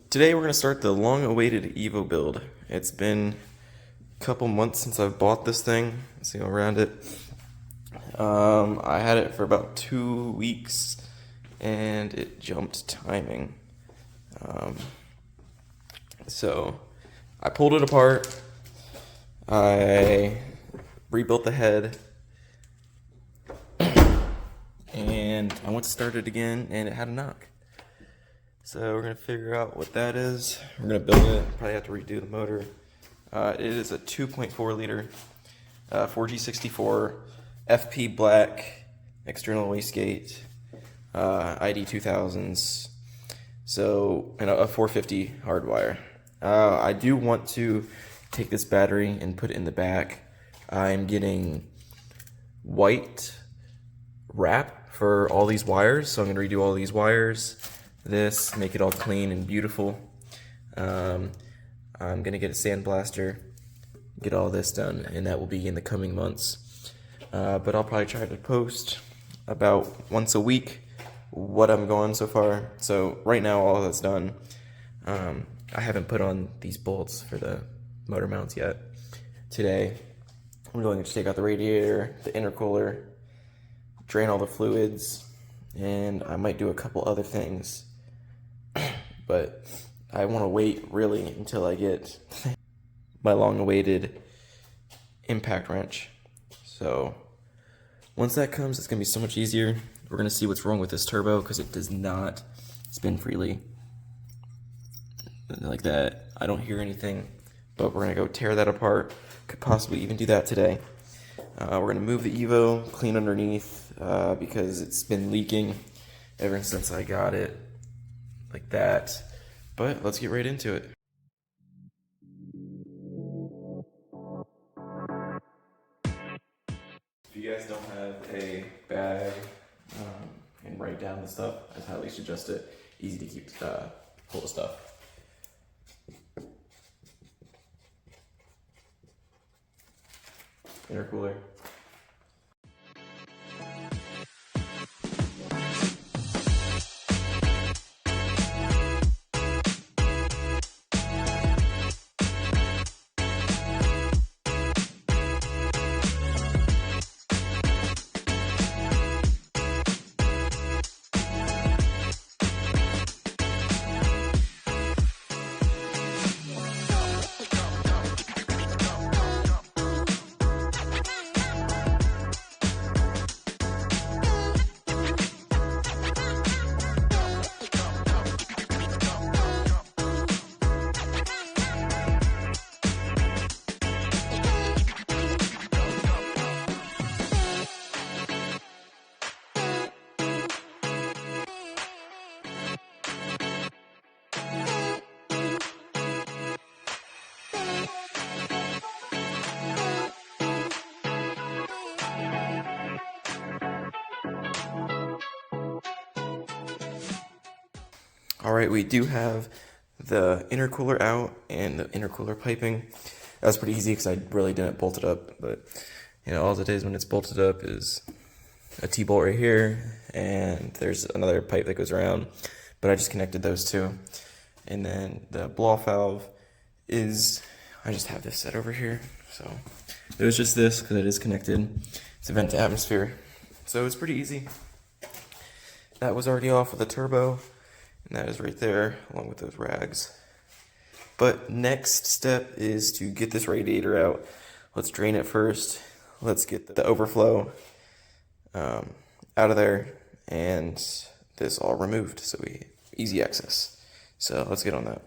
Today we're going to start the long-awaited Evo build. It's been a couple months since I've bought this thing. Let's see around it. I had it for about 2 weeks and it jumped timing. So I pulled it apart. I rebuilt the head and I went to start it again and it had a knock. So we're gonna figure out what that is. We're gonna build it, probably have to redo the motor. It is a 2.4 liter 4G64 FP black external wastegate ID 2000s. So, and a 450 hardwire. I do want to take this battery and put it in the back. I'm getting white wrap for all these wires, so I'm gonna redo all these wires. This, make it all clean and beautiful. I'm gonna get a sandblaster, get all this done, and that will be in the coming months. But I'll probably try to post about once a week what I'm going so far. So right now all that's done. I haven't put on these bolts for the motor mounts yet. Today I'm going to take out the radiator, the intercooler, drain all the fluids, and I might do a couple other things. But I want to wait really until I get my long-awaited impact wrench. So once that comes, it's going to be so much easier. We're going to see what's wrong with this turbo because it does not spin freely like that. I don't hear anything, but we're going to go tear that apart. Could possibly even do that today. We're going to move the Evo, clean underneath because it's been leaking ever since I got it like that. But let's get right into it. If you guys don't have a bag and write down the stuff, that's how at least adjust it. Easy to keep full of stuff. Intercooler. Alright, we do have the intercooler out and the intercooler piping. That was pretty easy because I really didn't bolt it up, but you know, all it is when it's bolted up is a T-bolt right here, and there's another pipe that goes around, but I just connected those two. And then the blow-off valve is, I just have this set over here, so it was just this because it is connected. It's a vent to atmosphere, so it's pretty easy. That was already off with the turbo. And that is right there, along with those rags. But next step is to get this radiator out. Let's drain it first. Let's get the overflow out of there, and this all removed, so we easy access. So let's get on that.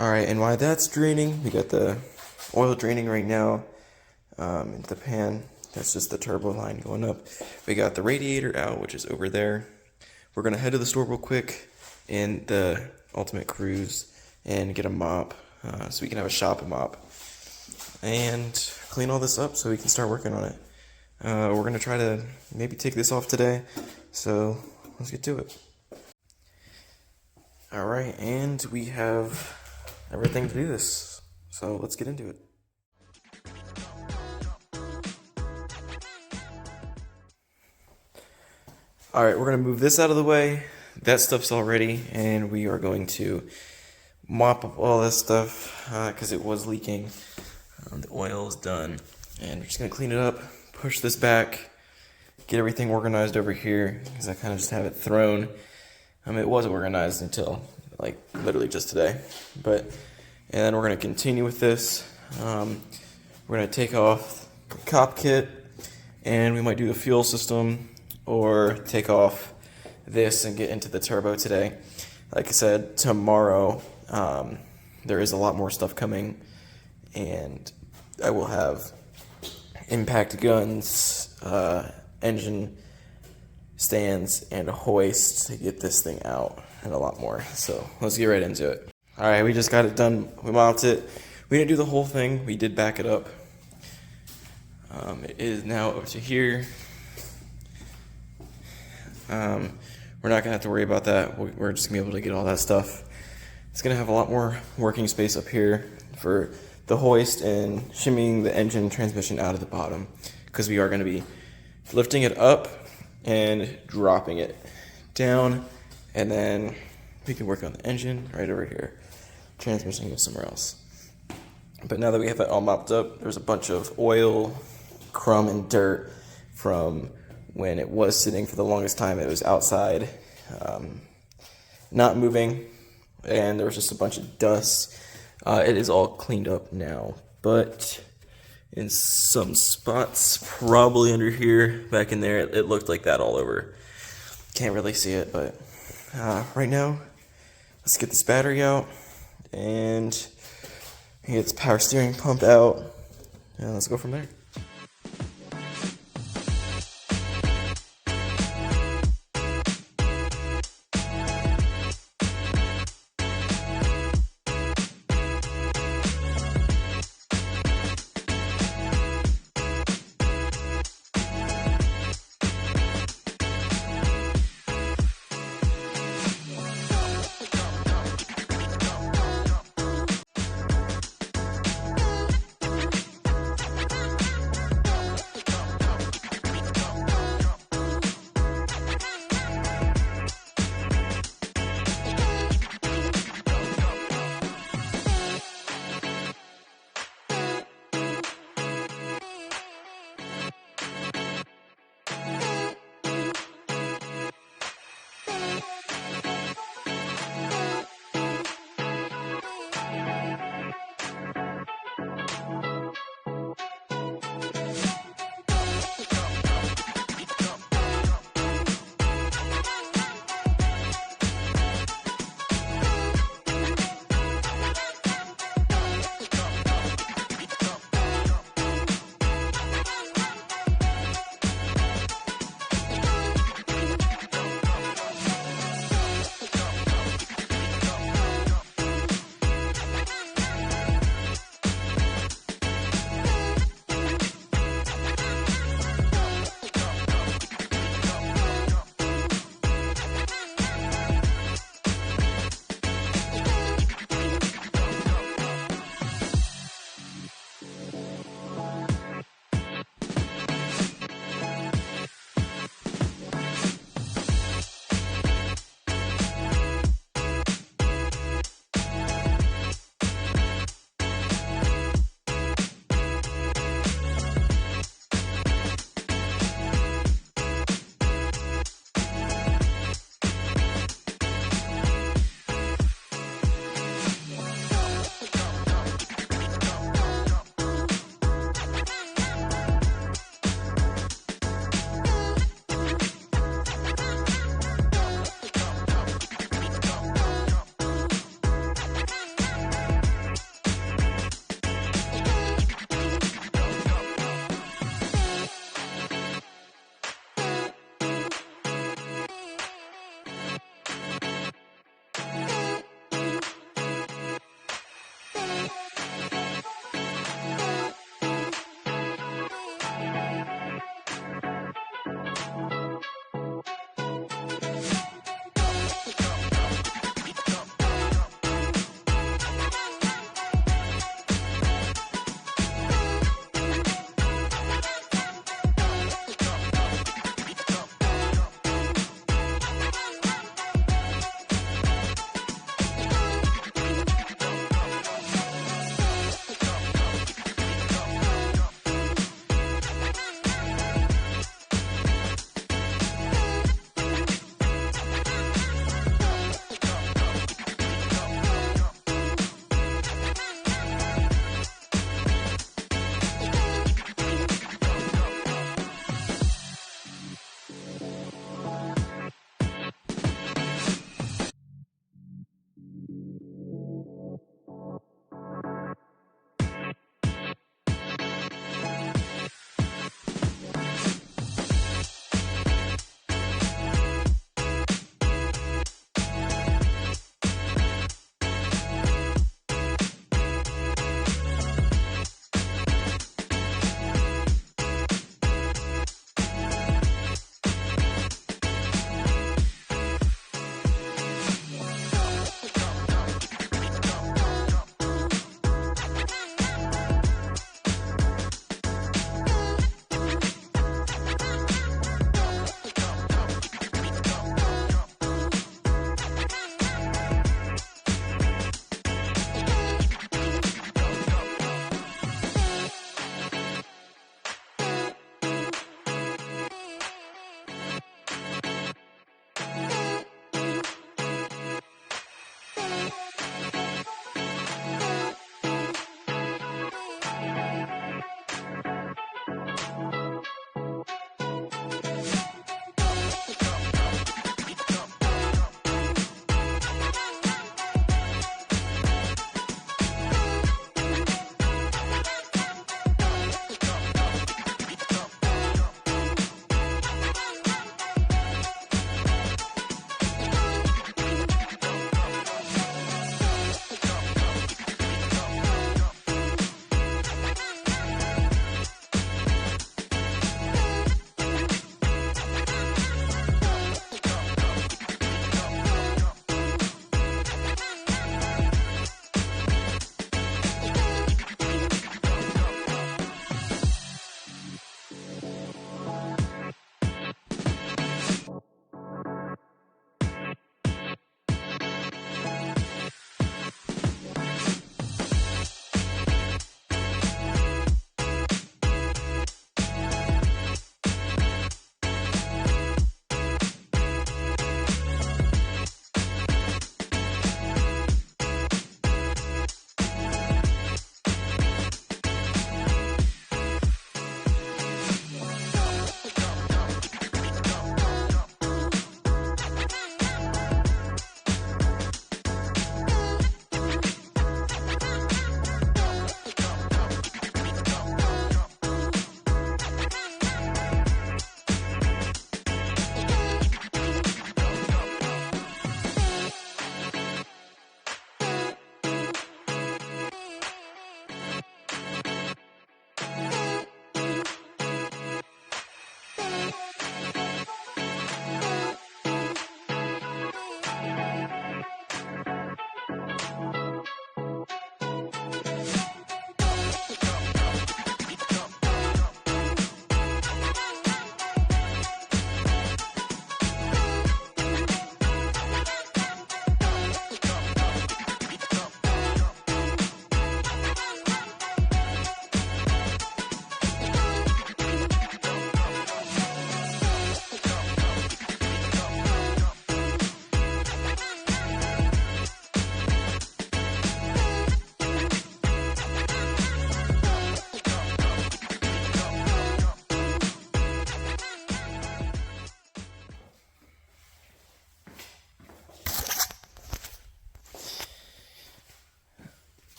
Alright, and while that's draining, we got the oil draining right now into the pan. That's just the turbo line going up. We got the radiator out, which is over there. We're going to head to the store real quick in the Ultimate Cruise and get a mop so we can have a shop mop and clean all this up so we can start working on it. We're going to try to maybe take this off today, so let's get to it. Alright, and we have everything to do this, so let's get into it. Alright, we're going to move this out of the way. That stuff's all ready, and we are going to mop up all this stuff because it was leaking. The oil is done, and we're just going to clean it up, push this back, get everything organized over here because I kind of just have it thrown. It was organized until like literally just today, and then we're going to continue with this. We're going to take off the cop kit, and we might do the fuel system or take off this and get into the turbo today. Like I said, tomorrow there is a lot more stuff coming, and I will have impact guns, engine stands, and a hoist to get this thing out, and a lot more. So let's get right into it. Alright, we just got it done. We mounted it. We didn't do the whole thing. We did back it up. It is now up to here. We're not going to have to worry about that. We're just going to be able to get all that stuff. It's going to have a lot more working space up here for the hoist and shimmying the engine transmission out of the bottom, because we are going to be lifting it up and dropping it down, and then we can work on the engine right over here. Transmission goes somewhere else. But now that we have that all mopped up, there's a bunch of oil, crumb, and dirt from when it was sitting for the longest time. It was outside, not moving, and there was just a bunch of dust. It is all cleaned up now, but in some spots, probably under here, back in there, it looked like that all over. Can't really see it, but right now, let's get this battery out, and get this power steering pump out, and let's go from there.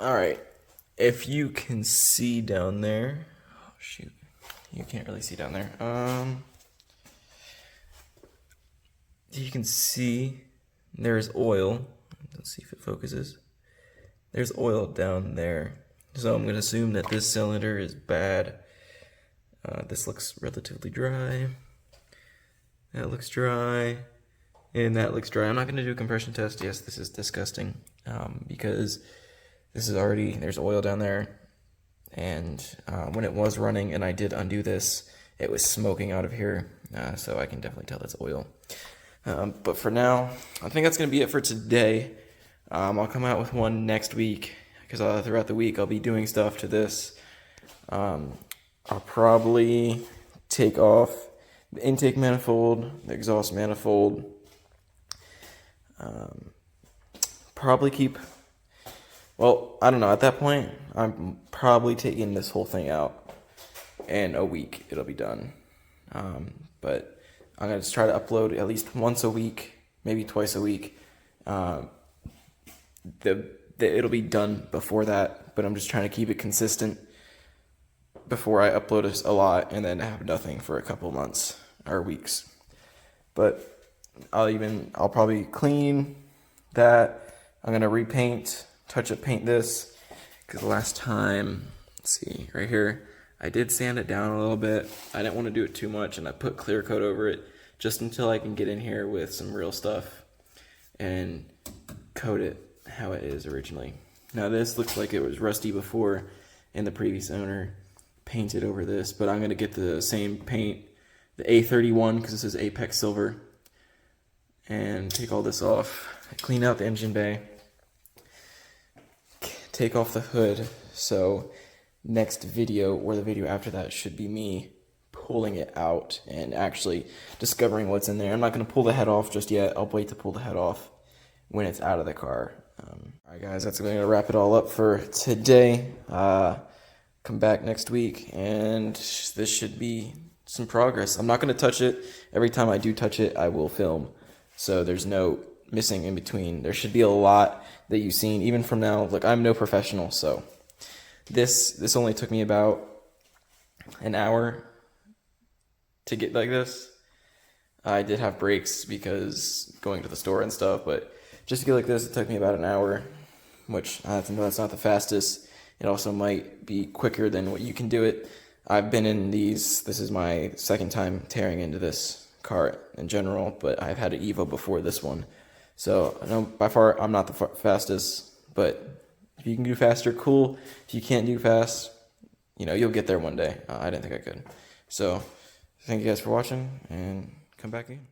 All right, if you can see down there, oh shoot, you can't really see down there. You can see there's oil. Let's see if it focuses. There's oil down there. So I'm gonna assume that this cylinder is bad. This looks relatively dry. That looks dry. And that looks dry. I'm not gonna do a compression test. Yes, this is disgusting. Because this is already, there's oil down there. And when it was running and I did undo this, it was smoking out of here. So I can definitely tell that's oil. But for now, I think that's going to be it for today. I'll come out with one next week because throughout the week I'll be doing stuff to this. I'll probably take off the intake manifold, the exhaust manifold. Probably keep, well, I don't know. At that point, I'm probably taking this whole thing out. In a week, it'll be done. But I'm going to try to upload at least once a week, maybe twice a week. It'll be done before that, but I'm just trying to keep it consistent before I upload a lot and then have nothing for a couple months or weeks. But I'll probably clean that. I'm going to repaint, touch up paint this, because last time, let's see, right here, I did sand it down a little bit. I didn't want to do it too much, and I put clear coat over it just until I can get in here with some real stuff and coat it how it is originally. Now this looks like it was rusty before, and the previous owner painted over this, but I'm going to get the same paint, the A31, because this is Apex Silver, and take all this off, clean out the engine bay, take off the hood. So next video or the video after that should be me pulling it out and actually discovering what's in there. I'm not going to pull the head off just yet. I'll wait to pull the head off when it's out of the car. Alright guys, that's going to wrap it all up for today. Come back next week and this should be some progress. I'm not going to touch it. Every time I do touch it, I will film. So there's no missing in between. There should be a lot that you've seen even from now. Look, I'm no professional, so this only took me about an hour to get like this. I did have breaks because going to the store and stuff, but just to get like this, it took me about an hour, which I have to know that's not the fastest. It also might be quicker than what you can do it. I've been in these, this is my second time tearing into this car in general, but I've had an Evo before this one. So I know by far I'm not the fastest, but if you can do faster, cool. If you can't do fast, you know, you'll get there one day. I didn't think I could. So thank you guys for watching, and come back again.